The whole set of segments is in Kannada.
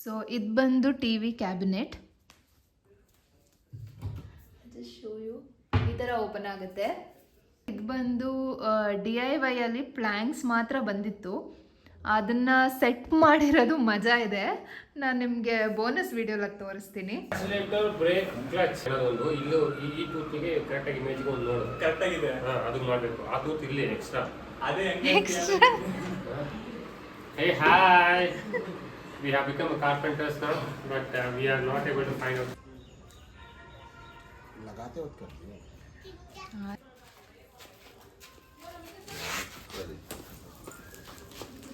ಸೊ ಇದು ಬಂದು ಟಿವಿ ಕ್ಯಾಬಿನೆಟ್. ಶೋ ಯು ಈ ಥರ ಓಪನ್ ಆಗುತ್ತೆ. ಇದು ಬಂದು DIY ಅಲ್ಲಿ ಪ್ಲ್ಯಾಂಕ್ಸ್ ಮಾತ್ರ ಬಂದಿತ್ತು, ಅದನ್ನ ಸೆಟ್ ಮಾಡಿರೋದು ಮಜಾ ಇದೆ. ನಾನು ನಿಮಗೆ ಬೋನಸ್ ವಿಡಿಯೋಲಾಗಿ ತೋರಿಸ್ತೀನಿ. ಆಕ್ಸಿಲೇಟರ್, ಬ್ರೇಕ್, ಕ್ಲಚ್ ಒಂದು ಇಲ್ಲೂ ಈ ಟೂತ್ಗೆ ಕರೆಕ್ಟ್ ಆಗಿ ಇಮೇಜ್ ಒಂದು ನೋಡು. ಕರೆಕ್ಟ್ ಆಗಿದೆ. ಅದು ಮಾಡಬೇಕು. ಆ ಟೂತ್ ಇರಲಿ ಎಕ್ಸ್ಟ್ರಾ. ಅದೇ extra. Hey, hi. We have become carpenters now, but we are not able to find out. लगाते वक्त करती है।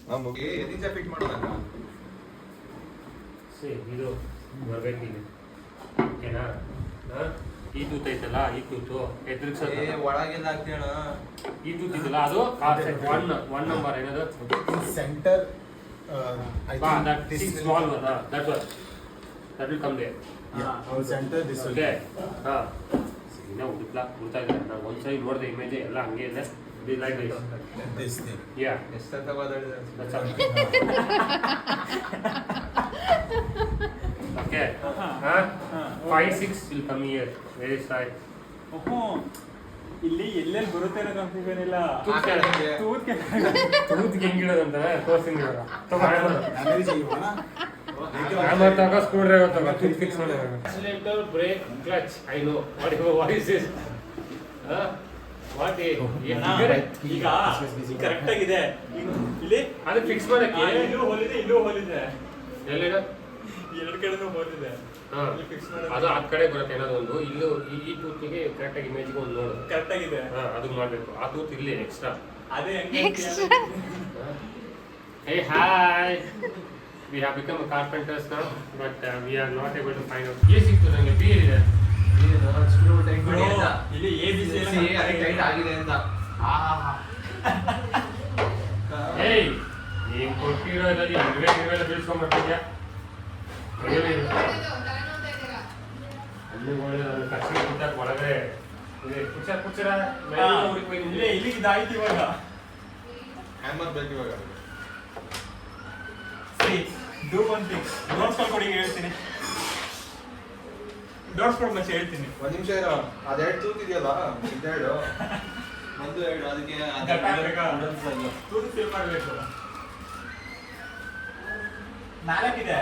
हाँ मुझे यदि से फिट मारना है। See, ಇದು ಬರಬೇಕು ಇಲ್ಲಿ. ಓಕೆನಾ? ಈ ತೂತ್ ಐತಲ್ಲ, ಈ ತೂತು ಎದುರಿಸೋದು. ಒಳಗೆಲ್ಲ ಹಾಕ್ತೀಯಣ್ಣ. ಈ ತೂತ್ ಇದಲ್ಲ, ಅದು ಒನ್ ನಂಬರ್ ಏನದು? Centre that small one, that one. That will come there. on center this will. Okay. ಇನ್ನ ಹುಡ್ತಾ ಇದ್ದಾರೆ. ನಾನು ಒಂದ್ಸರಿ ನೋಡಿದೆ ಇಮೇಜ್ ಎಲ್ಲ ಹಂಗೆ ಇದೆ. Like this thing. Yeah. ಎಷ್ಟಂತ ಮಾತಾಡಿದೆ? That's all. Okay. 5, 6 will come here. Very side. ಇಲ್ಲಿ ಎಲ್ಲೆಲ್ಲಿ ಬರುತ್ತೆ ಅನ್ನೋ ಕನ್ಫ್ಯೂಷನ್ ಇಲ್ಲ. ತೂತ್ಗೆ ಹೆಂಗಿಡೋದಂತ ತೋರಿಸ್ತೀನಿ ಇವಾಗ. ಹ್ಯಾಮರ್ ತಗೋ, ಸ್ಕ್ರೂ ಡ್ರೈವರ್ ತಗೋ, ತೂತ್ ಫಿಕ್ಸ್ ಮಾಡಿ. Accelerator, brake, clutch. I know what is this? What ಈಗ ಕರೆಕ್ಟ್ ಆಗಿದೆ. ಇಲ್ಲಿ ಅದು ಫಿಕ್ಸ್ ಮಾಡಕ್ಕೆ ಇಲ್ಲೂ ಹೋಲಿದೆ, ಇಲ್ಲೂ ಹೋಲಿದೆ. ಎಲ್ಲಿಡ? ಎರಡು ಕಡೆನೂ ಹೋಲಿದೆ. ಅದು ಆ ಕಡೆ ಬರುತ್ತೆ ಏನಾದ್ರು ಒಂದು. ಇಲ್ಲೂ ಈ ಟೂತ್ಗೆ ಕರೆಕ್ಟ್ ಆಗಿ ಇಮೇಜ್ ಒಂದು ನೋಡು. ಕರೆಕ್ಟ್ ಆಗಿದೆ. ಅದು ಮಾಡಬೇಕು. ಆ ಟೂತ್ ಇರಲಿ ಎಕ್ಸ್ಟ್ರಾ. ಅದೇ extra. Hey, hi. We have become carpenters now, but we are not able to find out. Yes, ಸಿಕ್ತು ನನಗೆ. ಬಿ ಇದೆ. ಸ್ಕ್ರೂ ಟೈಟ್ ಮಾಡಿ ಅಂತ. ಇಲ್ಲಿ ABC ಅದೇ ಟೈಟ್ ಆಗಿದೆ ಅಂತ. ಏಯ್, ನೀನು ಕೊಟ್ಟಿರೋದು ಇವೆಲ್ಲ ಬೀಳ್ಸ್ಕೊಂಡ್ಬರ್ತಿದ್ಯಾ? ಅಲ್ಲಿ ಒಳ್ಳೆ ಕಚ್ಚಿ ಕುಂತಾಕ ಒಳಗಡೆ ಕುಚ್ಚರ ಇಲ್ಲೇ ಇಲ್ಲಿಗೆ ಇದಾಯ್ತು ಇವಾಗ. ಹ್ಯಾಮರ್ ಬೇಕು ಇವಾಗ. Do one thing. ನೋಡ್ಸ್ಕೊಳ್ಕೊಡಿ, ಹೇಳ್ತೀನಿ. ನೋಡ್ಸ್ಕೊಳ್ ಮತ್ತೆ ಹೇಳ್ತೀನಿ. ಒಂದ್ ನಿಮಿಷ ಇರೋ. ಅದೆರಡು ತೂತ್ ಇದೆಯಲ್ಲ, ಇದೆರಡು ಒಂದು ಎರಡು, ಅದಕ್ಕೆ ತೂತು ಫಿಲ್ ಮಾಡಬೇಕು. 4 ಇದೆ.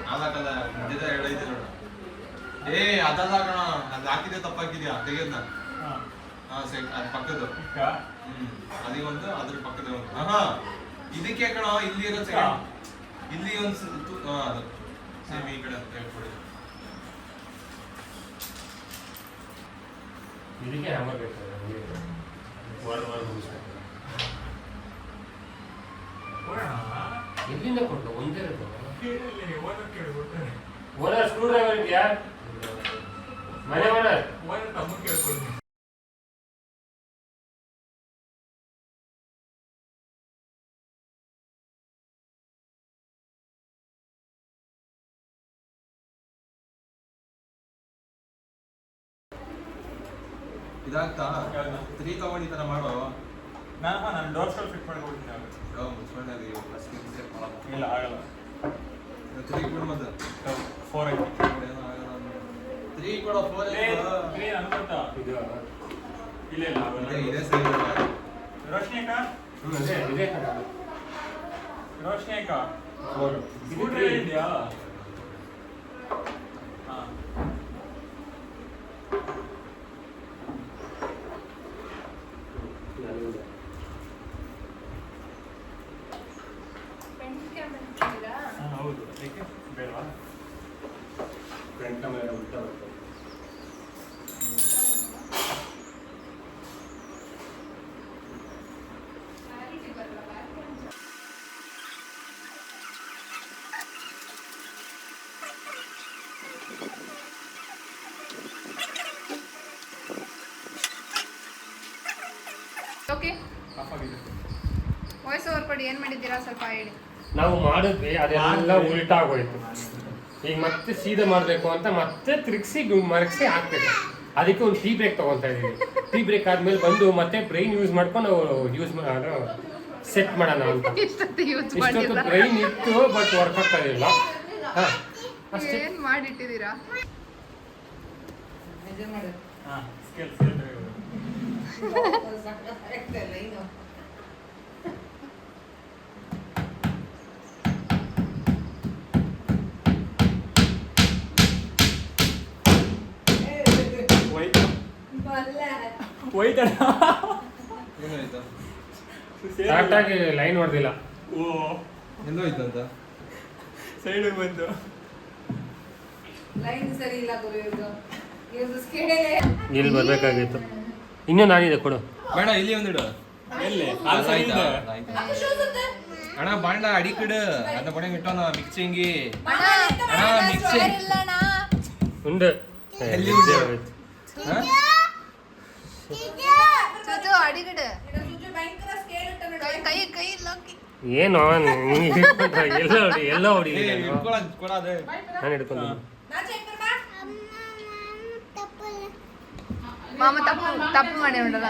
ನಾಲ್ಕಲ್ಲ, ಮಧ್ಯದ ಎರಡು ಐತೆ ನೋಡು. ಅದಲ್ಲ ಕಣ, ಅದು ಹಾಕಿದೆ ತಪ್ಪಾಕಿದ್ಯಾ, ತೆಗೆದ್ನ. ಅದು ಪಕ್ಕದ್ದು. ಅದೇ ಒಂದು, ಅದ್ರ ಪಕ್ಕದ ಒಂದು. ಇದಕ್ಕೆ ಕಣ, ಇಲ್ಲಿ ಇರೋ ಸೆಕೆಂಡ್, ಇಲ್ಲಿ ಒಂದು ಅದು ಸೇಮ್ ಈ ಕಡೆ ಅಂತ ಹೇಳ್ಕೊಡಿ. ಇದಕ್ಕೆ ಹ್ಯಾಮರ್ ಬೇಕು. ಎಲ್ಲಿಂದ ಕೊಟ್ಟು ಒಂದೇ ಓನರ್ ಸ್ಕ್ರೂ ಡ್ರೈವರ್ ಇದೆಯಾ? ಮನೆ ಓನರ್ ತಮ್ಮ ಕೇಳ್ಕೊಡ್ತೀನಿ. ಇದಾಗ್ತಾ 3 ತಗೊಂಡು ಈ ಥರ ಮಾಡೋ. ನಾನು ಡೋರ್ಸ್ಗಳು ಫಿಟ್ ಮಾಡ್ಕೊಡ್ತೀನಿ. ಮುಚ್ಕೊಂಡೆ ಇಲ್ಲ, ಆಗಲ್ಲ. 3 ಬಿಡು ಮತ್ತೆ. 4 ಐತಿ. 3 ಕೊಡೋ, 4 ಅನ್ಕೊಂತ ಇದು ಇಲ್ಲ ಇಲ್ಲ ಆಗಲ್ಲ. ಇದೇ ಸೈಜ್. ರೋಶ್ನಿ ಅಕ್ಕ, ಇದೆ ರೋಶ್ನಿ ಅಕ್ಕ 4 ಸ್ಕೂಟರ್ ಇದೆಯಾ? ಹೌದು. ಏಕೆ ಬೇಡವಾ? ಫ್ರಂಟ್ ಕ್ಯಾಮೆರಾ ಉಲ್ಟಾ ಬರ್ತದೆ. ಓಕೆ, ವಾಯ್ಸ್ ಓವರ್ ಕೊಡಿ. ಏನು ಮಾಡಿದ್ದೀರಾ ಸ್ವಲ್ಪ ಹೇಳಿ. ನಾವು ಮಾಡಿದ್ವಿ, ಅದೆಲ್ಲ ಉಲ್ಟಾ ಆಗೋಯ್ತು. ಈಗ ಮತ್ತೆ ಸೀದಾ ಮಾಡಬೇಕು ಅಂತ ಮತ್ತೆ ತಿರುಗಿಸಿ ಮರಗಿಸಿ ಹಾಕ್ಬೇಕು. ಅದಕ್ಕೆ ಒಂದು ಟೀ ಬ್ರೇಕ್ ತಗೊತಾ ಇದೀವಿ. ಟೀ ಬ್ರೇಕ್ ಆದ್ಮೇಲೆ ಬಂದು ಮತ್ತೆ ಬ್ರೈನ್ ಯೂಸ್ ಮಾಡ್ಕೊಂಡು ಸೆಟ್ ಮಾಡೋಣ ಅಂತ. ಇಷ್ಟೊತ್ತು ಯೂಸ್ ಇಷ್ಟೊತ್ತು ಮಾಡಿಲ್ಲ. ಬ್ರೈನ್ ಇತ್ತು, ಬಟ್ ವರ್ಕ್ ಆಗ್ತಾ ಇರಲಿಲ್ಲ. ಹಾ ಅಷ್ಟೇ. ಏನ್ ಮಾಡಿಟ್ಟಿದ್ದೀರಾ? ಹಾ ಸ್ಕೇಲ್ ಸ್ಕೇಲ್ ಹೋಯ್ತಣ್ಣ. ಏನಾಯ್ತು? ಕರೆಕ್ಟಾಗಿ ಲೈನ್ ಹೊಡೆದಿಲ್ಲ. ಓ ಎಲ್ಲೋಯ್ತಂತ? ಸೈಡ್ ಬಂತು. ಲೈನ್ ಸರಿ ಇಲ್ಲ ಗುರು ಇವ್ರದ್ದು ಸ್ಕೇಲ್ ಇಲ್ಲಿ ಬರ್ಬೇಕಾಗಿತ್ತು. ಇನ್ನೂ ನಾನಿದೆ ಕೊಡು. ಬೇಡ ಇಲ್ಲಿ ಒಂದಿಡು. ಎಲ್ಲಿ ಆಯ್ತಾ? ಅಣ್ಣ ಬಾಂಡ ಅಡಿಕಡು ಅದ ಬಡ ಇಟ್ಟೋನ ಮಿಕ್ಸಿಂಗಿ ಅಣ್ಣ ಮಿಕ್ಸಿಂಗ್ ಉಂಡು ಎಲ್ಲಿ ಉಂಡು? ಅಡಿಗಡೆ ಭಯಂಕರ ಸ್ಕೇಲ್ ಇಟ್ಟ ಕೈ ಕೈ ಲಾಕಿ. ಏನು ಎಲ್ಲ ಹೊಡಿ ಕೊಡದೆ ನಾನು ಹಿಡ್ಕೊಂಡು ಮಾಮ ತಪ್ಪು ಮಾಡಿ ಉಂಟಲ್ಲ.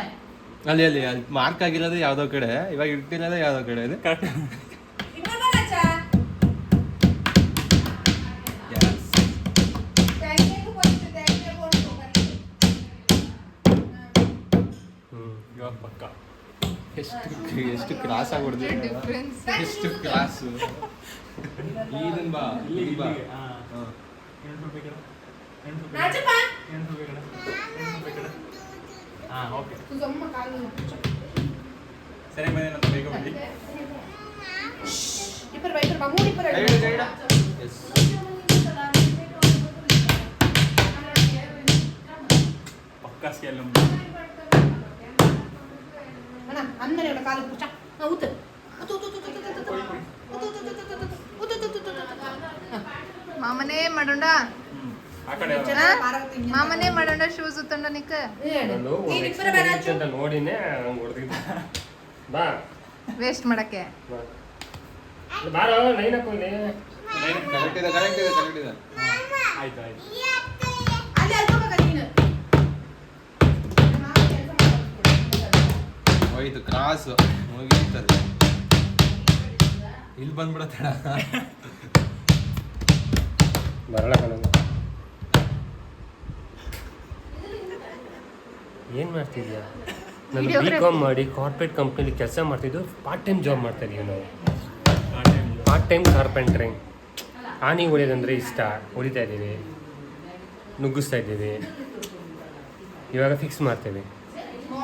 ಅಲ್ಲಿ ಅಲ್ಲಿ ಅಲ್ಲಿ ಮಾರ್ಕ್ ಆಗಿರೋದು ಯಾವ್ದೋ ಕಡೆ, ಇವಾಗ ಇಟ್ಟಿರೋದು ಯಾವ್ದೋ ಕಡೆ ಇದೆ. ಇವಾಗ ಪಕ್ಕ. ಎಷ್ಟು ಕ್ರಾಸ್ ಆಗ್ಬಿಡ್ತೀವಿ, ಡಿಫ್ರೆನ್ಸ್ ಎಷ್ಟು ಕ್ರಾಸ್. ಇದನ್ ಬಾ ಇಲ್ಲಿ ಬಾ. ಹಾ. ಹಾ. 8 ರೂಪಾಯಿ ಕಡೆ. 8 ರೂಪಾಯಿ. ರಾಜಪ್ಪ 8 ರೂಪಾಯಿ ಕಡೆ. 8 ರೂಪಾಯಿ ಕಡೆ. ಹಾ ಓಕೆ. ತುझम्मा ಕಾಲು ಸರಿ ಬನ್ನಿ ನನ್ನ ಬೇಗ ಬನ್ನಿ. ಇಬ್ಬರು ಬೈಕರ್ ಬಾ ಮೂಡಿ ಇಬ್ಬರು ಕೈ ಇಡು, ಕೈ ಇಡು. Yes. ಪಕ್ಕ ಸ್ಕೇಲ್ ಅಣ್ಣ ಅನ್ನನೆ ಅವಳ ಕಾಲು ಪುಚ್ಚ ಊತ ಮಾಮನೇ ಮಾಡೋಣ ಆ ಕಡೆ ಮಾಮನೇ ಮಾಡೋಣ ಶೂಸ್ ಉತ್ತಂಡ ನಿಕ್ಕ ನಾನು ಒಂದು experience ಅಂತ ನೋಡಿನೇ ಹಂಗೆ ಹೊಡೆದಿದ್ದೆ. ಬಾ ವೇಸ್ಟ್ ಮಾಡಕ್ಕೆ. ಬಾ. ಬಾರೋ ಲೈನ್ ಹಾಕೊಳ್ಳಿ. ಕರೆಕ್ಟ್ ಇದೆ, ಕರೆಕ್ಟ್ ಇದೆ, ಕರೆಕ್ಟ್ ಇದೆ. ಆಯ್ತು ಆಯ್ತು. ಅಲ್ಲಿ ಅಲ್ಕೋಬೇಕ ನೀನು ಹೋಯ್ತು ಕ್ರಾಸ್ ಮುಗೀತದೆ. ಇಲ್ಲಿ ಬಂದ್ಬಿಡತ್ತಡ. ಬರಲ್ಲ ಕಣಂಗ. ಏನು ಮಾಡ್ತಿದ್ಯಾ? ನಾನು B.Com ಮಾಡಿ ಕಾರ್ಪೊರೇಟ್ ಕಂಪ್ನಿಲಿ ಕೆಲಸ ಮಾಡ್ತಿದ್ದು, ಪಾರ್ಟ್ ಟೈಮ್ ಜಾಬ್ ಮಾಡ್ತಾ ಇದೀವಿ ನಾವು. Part time carpentering. ಆನಿ ಹೊಡಿಯೋದಂದ್ರೆ ಇಷ್ಟ, ಹೊಡಿತಾ ಇದ್ದೀವಿ, ನುಗ್ಗಿಸ್ತಾ ಇದ್ದೀವಿ. ಇವಾಗ ಫಿಕ್ಸ್ ಮಾಡ್ತೀವಿ.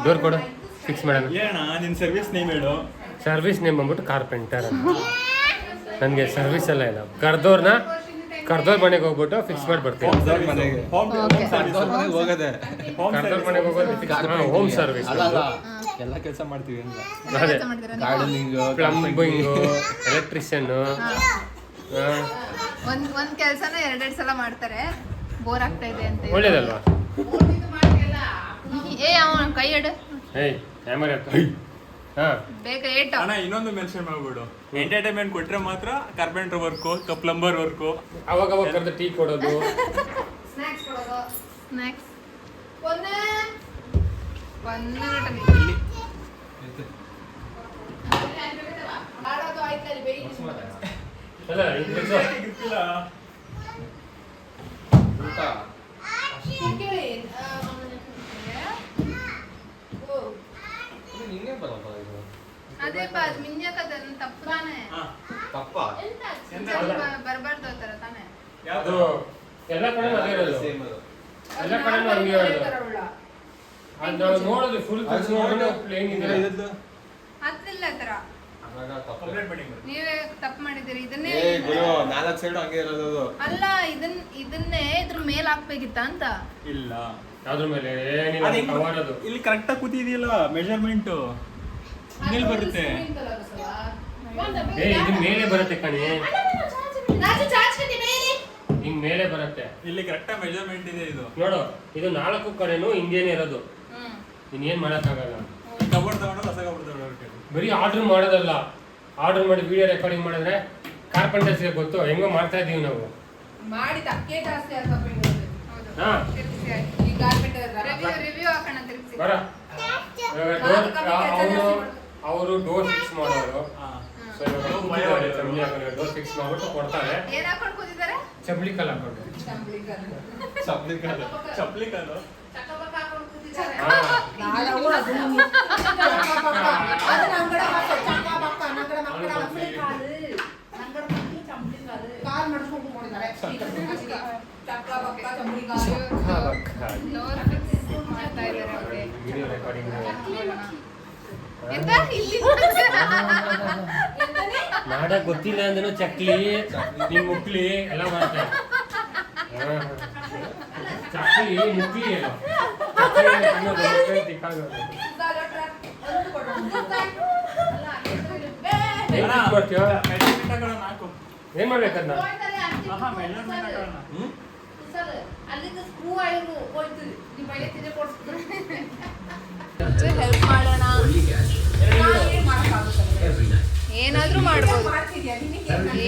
ಡೋರ್ ಕೊಡು, ಫಿಕ್ಸ್ ಮಾಡೋಣ. ಏನಣ್ಣ ನಿನ್ನ ಸರ್ವಿಸ್ ನೇಮ್ ಹೇಳು. ಸರ್ವಿಸ್ ನೇಮ್ ಬಂದ್ಬಿಟ್ಟು ಕಾರ್ಪೆಂಟರ್ ಅಂತ. ನನಗೆ ಸರ್ವಿಸ್ ಎಲ್ಲ ಇಲ್ಲ. ಕರ್ದೋರ್ ಮನೆಗೆ ಹೋಗ್ಬಿಟ್ಟು ಫಿಕ್ಸ್ ಮಾಡಿ ಬರ್ತೀವಿ. ಮನೆಗೆ ಹೋಮ್ Okay. ಸರ್ವಿಸ್. ಮನೆಗೆ ಹೋಗದೆ ಕರ್ದೋರ್ ಮನೆಗೆ ಹೋಗೋದು ಹೋಮ್ ಸರ್ವಿಸ್. ಅಲ್ಲ ಅಲ್ಲ ಎಲ್ಲ ಕೆಲಸ ಮಾಡ್ತೀವಿ ಅಂತ. ಅದೇ ಕೆಲಸ ಮಾಡ್ತೀರಾ ನೀವು? Gardening, plumbing, ಎಲೆಕ್ಟ್ರಿಷಿಯನ್ನು. ಒಂದ್ ಕೆಲ್ಸನ ಎರಡೆರಡು ಸಲ ಮಾಡ್ತಾರೆ. ಬೋರ್ ಆಗ್ತಾ ಇದೆ ಅಂತ. ಒಳ್ಳೇದಲ್ವಾ? ಏ ಅವನ್ ಕೈ ಎಡು ಏಯ್ ಕ್ಯಾಮರಾ ಹಾಂ ಬೇಗ ಏಟು. ಅಣ್ಣ ಇನ್ನೊಂದು ಮೆನ್ಷನ್ ಮಾಡ್ಬಿಡು. ಎಂಟರ್ಟೈನ್ಮೆಂಟ್ ಕೊಟ್ರೆ ಮಾತ್ರ ಕಾರ್ಪೆಂಟರ್ ವರ್ಕು, ಪ್ಲಂಬರ್ ವರ್ಕು. ಅವಾಗ ಕರೆದು ಟೀ ಕೊಡೋದು. ಸ್ನಾಕ್ಸ್ ಕೊಡೋದು ಸ್ನಾಕ್ಸ್ ಒಂದೇ ಮಾಡೋದು ಆಯ್ತು ಅಲ್ಲಿ ಬೇಯಿ ಅಲ್ಲ ಈಗ ಬಿಡ್ಸು. ಊಟ ಕೇಳಿ ನಿಂಗೆ ಬರಪ್ಪ ಇದು ಅದೇ ಅದು ಮಿಂಜಕದನ್ನ ತಪ್ಪು ತಾನೆ. ತಪ್ಪ ಬರ್ಬಾರ್ದು ಆ ಥರ ತಾನೆ. ಅದು ಎಲ್ಲ ಕಡೆ ಅದೇ ಇರೋದು. ಸೇಮ್ ಅದು. ಎಲ್ಲ ಕಡೆನೂ ಹಂಗೆ ಇರೋದು. ಅದು ನಾವು ನೋಡಿದ್ವಿ ಫುಲ್ ನೋಡಿದ್ರೆ ಪ್ಲೇನ್ ಇದೆ. ಹತ್ತಿಲ್ಲ ಆ ಥರ. ಅವಾಗ ತಪ್ಪ. ಕಂಪ್ಲೇಂಟ್ ಮಾಡಿ ಬನ್ನಿ. ನೀವೇ ತಪ್ಪು ಮಾಡಿದ್ದೀರಿ. ಇದನ್ನೇ ಏ ಗುರು 4 ಸೈಡ್ ಹಂಗೆ ಇರೋದು ಅದು. ಅಲ್ಲ ಇದನ್ನೇ ಇದ್ರ ಮೇಲ್ ಹಾಕ್ಬೇಕಿತ್ತ ಅಂತ. ಇಲ್ಲ ಅದ್ರ ಮೇಲೆ ಏನಿಲ್ಲ ಅದು ಹೆಂಗ್ ಕವರ್ ಅದು. ಇಲ್ಲಿ ಕರೆಕ್ಟಾಗಿ ಕೂತಿದೆಯಲ್ಲ ಮೆಜರ್ಮೆಂಟ್ ಇಲ್ಲಿ ಬರುತ್ತೆ. ಏ ಇದು ಮೇಲೆ ಬರುತ್ತೆ ಕಣಿ, ರಾಜು ಚಾಚ್ಕತಿ ಬೇರೆ ಹಿಂಗ್ ಮೇಲೆ ಬರುತ್ತೆ ಇಲ್ಲಿ ಕರೆಕ್ಟಾಗಿ ಮೆಜರ್ಮೆಂಟ್ ಇದೆ. ಇದು ನೋಡು. ಇದು 4 ಕಡೆನೂ ಹಿಂಗೇನೆ ಇರೋದು. ಇನ್ನೇನ್ ಮಾಡಕ್ಕಾಗಲ್ಲ. ಕಬೋರ್ಡ್ ತಗೊಂಡು ಹೊಸ ಕಬೋರ್ಡ್ ತಗೊಂಡು ಬರೀ ಆರ್ಡರ್ ಮಾಡೋದಲ್ಲ, ಆರ್ಡರ್ ಮಾಡಿ ವಿಡಿಯೋ ರೆಕಾರ್ಡಿಂಗ್ ಮಾಡಿದ್ರೆ ಕಾರ್ಪೆಂಟರ್ಸ್ಗೆ ಗೊತ್ತು ಹೆಂಗೋ ಮಾಡ್ತಾ ಇದೀವಿ ನಾವು. ಮಾಡಿ ತಕ್ಕೆ ಜಾಸ್ತಿ ಆಗ್ತಪ್ಪ ಹೌದು. ಹಾ ತಿರ್ಗಿಸಿ ಆಯ್ತು. ಈ ಕಾರ್ಪೆಂಟರ್ ರಿವ್ಯೂ ಹಾಕೋಣ ತಿರ್ಗಿಸಿ. ಬರ ಅವರು ಡೋರ್ ಫಿಕ್ಸ್ ಮಾಡೋರು, ಸೊ ಇವಾಗ ಚಂಬಲಿ ಹಾಕೊಂಡು ಡೋರ್ ಫಿಕ್ಸ್ ಮಾಡ್ಬಿಟ್ಟು ಕೊಡ್ತಾರೆ. ಏನ್ ಹಾಕೊಂಡು ಕೂತಿದ್ದಾರೆ? ಚಂಬಲಿ ಕಲ್ ಹಾಕೊಂಡು. ಚಂಬಲಿ ಕಾಲು. ಚಪ್ಲಿ ಕಾಲು ಚಪ್ಲಿ ಕಾಲು ಚಕ್ಕಬಕ್ಕ ಹಾಕೊಂಡು ಕೂತಿದ್ದಾರೆ. ಹಾ. ನಾಳವು ಅದು ಅದು ನಂಗಡ ಮಾತ್ರ ಚಕ್ಕಬಕ್ಕ ನಂಗಡ ಮಕ್ಕಳ ಚಂಬಲಿ ಕಾಲು. ನಂಗಡ ಮಕ್ಕಳು ಚಂಬಲಿ ಕಾಲು. ಕಾಲ್ ಮಡಸ್ಕೊಂಡು ಕೂತ್ಕೊಂಡಿದ್ದಾರೆ. ಚಕ್ಕಬಕ್ಕ ಚಂಬಲಿ ಕಾಲು. ಡೋರ್ ಫಿಕ್ಸ್ ಮಾಡ್ತಾ ಇದ್ದಾರೆ ಅವ್ರಿಗೆ. ವಿಡಿಯೋ ರೆಕಾರ್ಡಿಂಗ್ ಎಂತ ಇಲ್ಲಿ ಮಾಡಕ್ ಗೊತ್ತಿಲ್ಲ ಅಂದ್ರೂ ಚಕ್ಲಿ ನಿಮ್ ಮುಕ್ಲಿ ಎಲ್ಲ ಮಾಡ್ತಾರೆ. ಚಕ್ಲಿ ಮುಕ್ಲಿ ಎಲ್ಲ ಏನ್ ಮಾಡ್ಬೇಕನ್ನ ಅಲ್ಲಿಂದ ಸ್ಕ್ರೂ ಆಯ್ತು ಹೋಯ್ತು ನಿಮ್ಮ ಮನೆ ತಿಂದೆ ಕೊಡ್ಸ್ತಾರೆ. ಹೆಲ್ಪ್ ಮಾಡೋಣ, ಏನಾದ್ರೂ ಮಾಡ್ಬೋದು,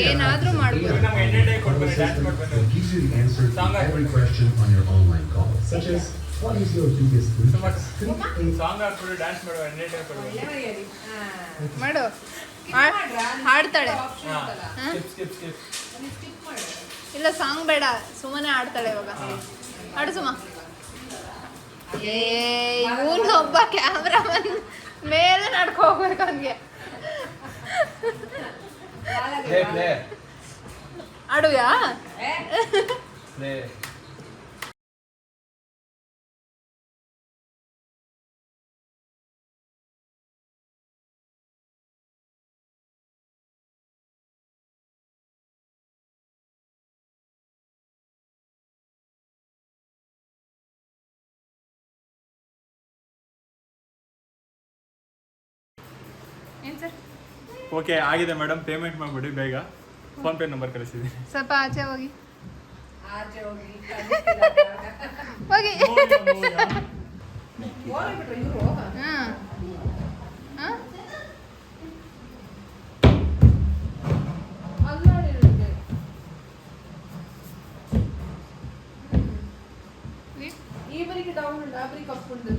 ಏನಾದ್ರೂ ಮಾಡ್ಬೋದು. ನಮ್ಗೆ ಎಂಟರ್ಟೈನ್ ಕೊಡ್ಬೇಕು ಡ್ಯಾನ್ಸ್ ಮಾಡ್ಬೇಕು It gives you the answer to every question on your online call, such as what is your biggest weakness? Song ಹಾಕ್ಬಿಟ್ಟು ಡ್ಯಾನ್ಸ್ ಮಾಡುವ ಎಂಟರ್ಟೈನ್ ಕೊಡ್ಬೇಕು. ಮಾಡು, ಹಾಡ್ತಾಳೆ. ಸ್ಕಿಪ್ ಸ್ಕಿಪ್ ಇಲ್ಲ ಸಾಂಗ್ ಬೇಡ, ಸುಮ್ಮನೆ ಆಡ್ತಾಳೆ ಇವಾಗ. ಹಾಡು ಸುಮ್ಮ. ಇವನು ಒಬ್ಬ ಕ್ಯಾಮ್ರಾಮನ್ ಮೇಲೆ ನಡ್ಕೊ ಹೋಗ್ಬೇಕು ಅವನಿಗೆ. ಆಡುಯಾ? ಏನ್ ಸರ್? ಓಕೆ ಆಗಿದೆ ಮೇಡಮ್, ಪೇಮೆಂಟ್ ಮಾಡ್ಬಿಡಿ ಬೇಗ. ಫೋನ್ ಪೇ ನಂಬರ್ ಕಳಿಸಿದ್ದೀನಿ. ಸ್ವಲ್ಪ ಆಚೆ ಹೋಗಿ ಆಚೆ ಹೋಗಿ ಹೋಗಿ. ಹೋಗ್ಬಿಟ್ರು ಇವರು. ಹ್ಮ್ ಅಲ್ಲಾಡಿರುತ್ತೆ. ಈ ಬರಿಗೆ ಡೌನ್ ಉಂಟು, ಆ ಬರಿಗೆ ಕಪ್ಪುಂಡು.